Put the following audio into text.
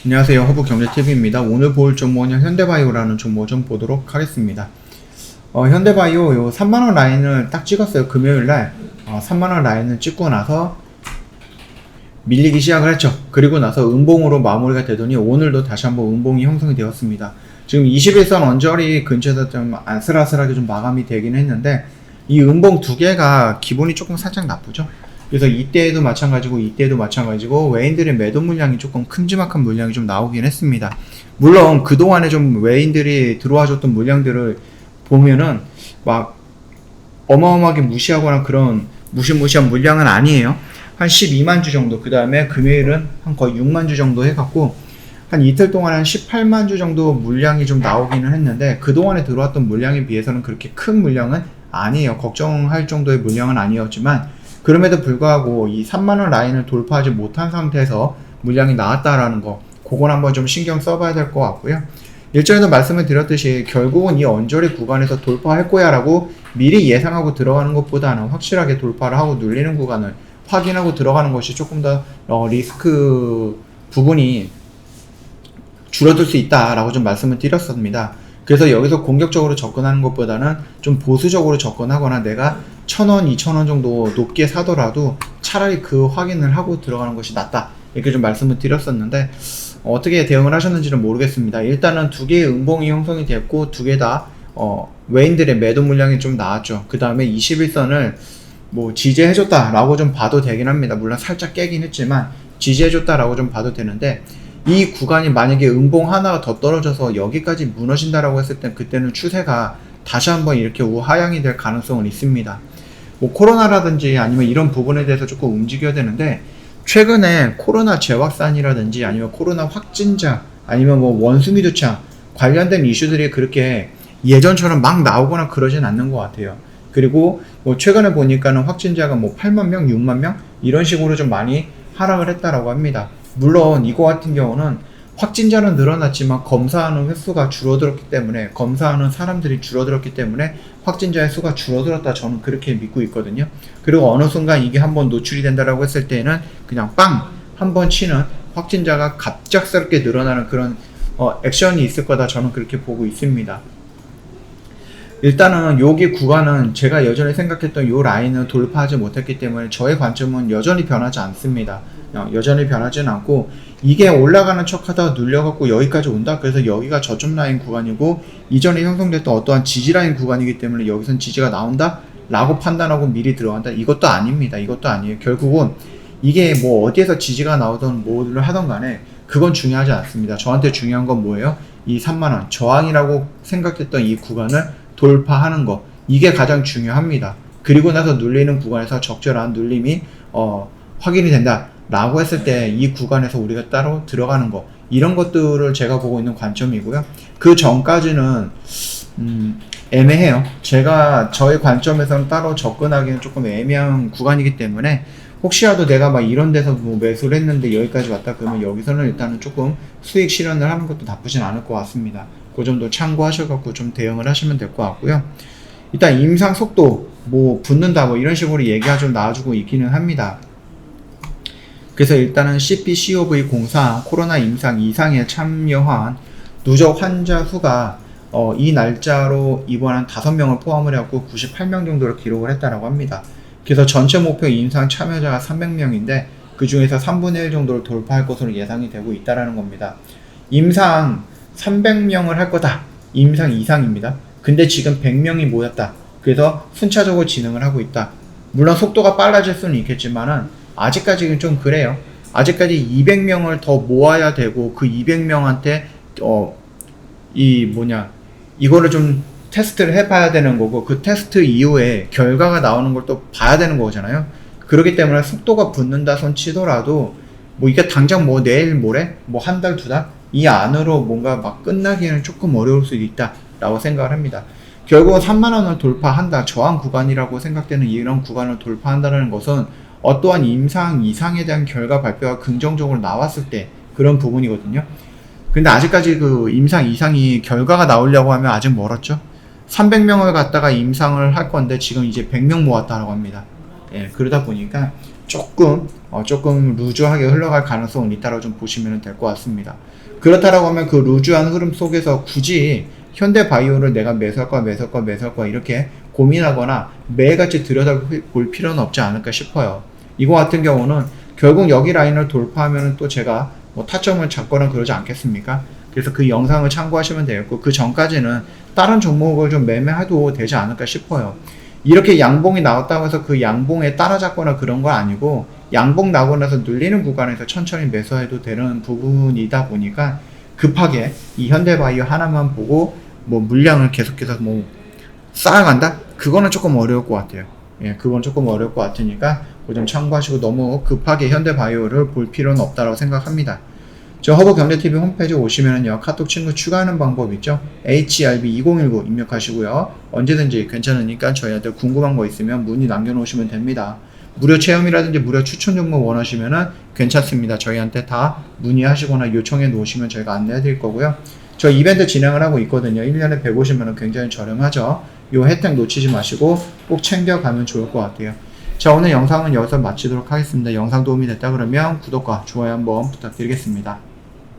안녕하세요. 허브경제TV입니다. 오늘 볼 종목은 현대바이오라는 종목 좀 보도록 하겠습니다. 현대바이오 요 3만원 라인을 딱 찍었어요. 금요일날 3만원 라인을 찍고 나서 밀리기 시작을 했죠. 그리고 나서 음봉으로 마무리가 되더니 오늘도 다시 한번 음봉이 형성이 되었습니다. 지금 21선 언저리 근처에서 좀 아슬아슬하게 좀 마감이 되긴 했는데 이 음봉 두 개가 기분이 조금 살짝 나쁘죠. 그래서 이때도 마찬가지고 외인들의 매도 물량이 조금 큼지막한 물량이 좀 나오긴 했습니다. 물론 그동안에 좀 외인들이 들어와줬던 물량들을 보면은 막 어마어마하게 무시하거나 그런 무시무시한 물량은 아니에요. 한 12만 주 정도, 그 다음에 금요일은 한 거의 6만 주 정도 해갖고 한 이틀 동안 한 18만 주 정도 물량이 좀 나오기는 했는데 그동안에 들어왔던 물량에 비해서는 그렇게 큰 물량은 아니에요. 걱정할 정도의 물량은 아니었지만 그럼에도 불구하고 이 3만원 라인을 돌파하지 못한 상태에서 물량이 나왔다라는 거, 그건 한번 좀 신경 써봐야 될 것 같고요. 일전에도 말씀을 드렸듯이 결국은 이 언저리 구간에서 돌파할 거야 라고 미리 예상하고 들어가는 것보다는 확실하게 돌파를 하고 눌리는 구간을 확인하고 들어가는 것이 조금 더 리스크 부분이 줄어들 수 있다라고 좀 말씀을 드렸습니다. 그래서 여기서 공격적으로 접근하는 것보다는 좀 보수적으로 접근하거나 내가 1,000원, 2,000원 정도 높게 사더라도 차라리 그 확인을 하고 들어가는 것이 낫다. 이렇게 좀 말씀을 드렸었는데 어떻게 대응을 하셨는지는 모르겠습니다. 일단은 두 개의 음봉이 형성이 됐고 두 개 다 외인들의 매도 물량이 좀 나왔죠. 그 다음에 21선을 뭐 지지해줬다라고 좀 봐도 되긴 합니다. 물론 살짝 깨긴 했지만 지지해줬다라고 좀 봐도 되는데 이 구간이 만약에 음봉 하나가 더 떨어져서 여기까지 무너진다라고 했을 땐 그때는 추세가 다시 한번 이렇게 우하향이 될 가능성은 있습니다. 뭐 코로나라든지 아니면 이런 부분에 대해서 조금 움직여야 되는데 최근에 코로나 재확산이라든지 아니면 코로나 확진자 아니면 뭐 원숭이 두창 관련된 이슈들이 그렇게 예전처럼 막 나오거나 그러진 않는 것 같아요. 그리고 뭐 최근에 보니까는 확진자가 뭐 8만 명, 6만 명 이런 식으로 좀 많이 하락을 했다라고 합니다. 물론 이거 같은 경우는 확진자는 늘어났지만 검사하는 횟수가 줄어들었기 때문에 검사하는 사람들이 줄어들었기 때문에 확진자의 수가 줄어들었다 저는 그렇게 믿고 있거든요. 그리고 어느 순간 이게 한번 노출이 된다라고 했을 때는 그냥 빵! 한번 치는 확진자가 갑작스럽게 늘어나는 그런 액션이 있을 거다 저는 그렇게 보고 있습니다. 일단은 여기 구간은 제가 여전히 생각했던 요 라인을 돌파하지 못했기 때문에 저의 관점은 여전히 변하지 않습니다. 여전히 변하지는 않고 이게 올라가는 척 하다가 눌려갖고 여기까지 온다? 그래서 여기가 저점 라인 구간이고 이전에 형성됐던 어떠한 지지 라인 구간이기 때문에 여기선 지지가 나온다? 라고 판단하고 미리 들어간다? 이것도 아닙니다. 이것도 아니에요. 결국은 이게 뭐 어디에서 지지가 나오든 뭐를 하던 간에 그건 중요하지 않습니다. 저한테 중요한 건 뭐예요? 이 3만원 저항이라고 생각했던 이 구간을 돌파하는 거, 이게 가장 중요합니다. 그리고 나서 눌리는 구간에서 적절한 눌림이 확인이 된다 라고 했을 때 이 구간에서 우리가 따로 들어가는 거, 이런 것들을 제가 보고 있는 관점이고요. 그 전까지는 애매해요. 제가 저의 관점에서는 따로 접근하기는 조금 애매한 구간이기 때문에 혹시라도 내가 막 이런 데서 뭐 매수를 했는데 여기까지 왔다 그러면 여기서는 일단은 조금 수익 실현을 하는 것도 나쁘진 않을 것 같습니다. 그 점도 참고하셔갖고 좀 대응을 하시면 될 것 같고요. 일단 임상 속도 뭐 붙는다 뭐 이런 식으로 얘기가 좀 나와주고 있기는 합니다. 그래서 일단은 CPCOV04 코로나 임상 2상에 참여한 누적 환자 수가 이 날짜로 이번 한 5명을 포함을 해갖고 98명 정도를 기록을 했다라고 합니다. 그래서 전체 목표 임상 참여자가 300명인데 그 중에서 3분의 1 정도를 돌파할 것으로 예상이 되고 있다라는 겁니다. 임상 300명을 할 거다. 임상 이상입니다. 근데 지금 100명이 모였다. 그래서 순차적으로 진행을 하고 있다. 물론 속도가 빨라질 수는 있겠지만은 아직까지는 좀 그래요. 아직까지 200명을 더 모아야 되고 그 200명한테 이거를 좀 테스트를 해봐야 되는 거고 그 테스트 이후에 결과가 나오는 걸 또 봐야 되는 거잖아요. 그렇기 때문에 속도가 붙는다 손 치더라도 뭐 이게 당장 뭐 내일 모레 뭐 한 달, 두 달 이 안으로 뭔가 막 끝나기에는 조금 어려울 수도 있다 라고 생각을 합니다. 결국은 3만원을 돌파한다, 저항 구간이라고 생각되는 이런 구간을 돌파한다는 것은 어떠한 임상 이상에 대한 결과 발표가 긍정적으로 나왔을 때 그런 부분이거든요. 근데 아직까지 그 임상 이상이 결과가 나오려고 하면 아직 멀었죠. 300명을 갖다가 임상을 할 건데 지금 이제 100명 모았다라고 합니다. 예, 그러다 보니까 조금 루즈하게 흘러갈 가능성은 있다고 좀 보시면 될 것 같습니다. 그렇다라고 하면 그 루즈한 흐름 속에서 굳이 현대바이오를 내가 매수할까 이렇게 고민하거나 매일같이 들여다볼 필요는 없지 않을까 싶어요. 이거 같은 경우는 결국 여기 라인을 돌파하면 또 제가 뭐 타점을 잡거나 그러지 않겠습니까? 그래서 그 영상을 참고하시면 되겠고, 그 전까지는 다른 종목을 좀 매매해도 되지 않을까 싶어요. 이렇게 양봉이 나왔다고 해서 그 양봉에 따라잡거나 그런 건 아니고, 양봉 나고 나서 눌리는 구간에서 천천히 매수해도 되는 부분이다 보니까 급하게 이 현대바이오 하나만 보고 뭐 물량을 계속해서 뭐 쌓아간다? 그거는 조금 어려울 것 같아요. 예, 그건 조금 어려울 것 같으니까 그 점 참고하시고 너무 급하게 현대바이오를 볼 필요는 없다고 생각합니다. 저 허브경제TV 홈페이지 오시면은요, 카톡 친구 추가하는 방법 있죠? HRB2019 입력하시고요. 언제든지 괜찮으니까 저희한테 궁금한 거 있으면 문의 남겨놓으시면 됩니다. 무료 체험이라든지 무료 추천 종목 원하시면은 괜찮습니다. 저희한테 다 문의하시거나 요청해 놓으시면 저희가 안내해 드릴 거고요. 저 이벤트 진행을 하고 있거든요. 1년에 150만원 굉장히 저렴하죠. 요 혜택 놓치지 마시고 꼭 챙겨가면 좋을 것 같아요. 자, 오늘 영상은 여기서 마치도록 하겠습니다. 영상 도움이 됐다 그러면 구독과 좋아요 한번 부탁드리겠습니다.